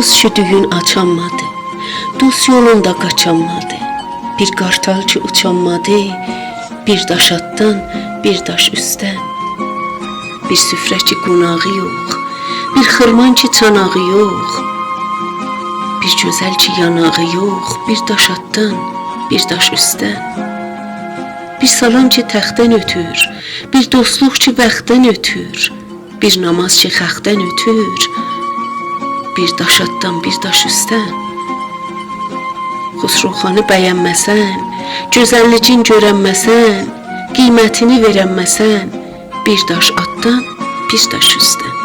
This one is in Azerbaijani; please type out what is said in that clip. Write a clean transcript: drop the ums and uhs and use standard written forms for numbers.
Dost şüdüğün açanmadı, dost yolunda kaçanmadı. Bir kartal ki uçanmadı, bir daş atdan, bir daş üstten. Bir süfrə ki qonağı yox, bir xırman ki çanağı yox. Bir gözəl ki yanağı yox, bir daş atdan, bir daş üstdən. Bir salam ki təxtdən ötür, bir dostluq ki bəxtdən ötür. Bir namaz ki xəxtdən ötür, bir daş atdan, bir daş üstdən. Xusrovxanı bəyənməsən, gözəllikin görənməsən, qiymətini verənməsən, bir daş atdan, bir daş üstdən.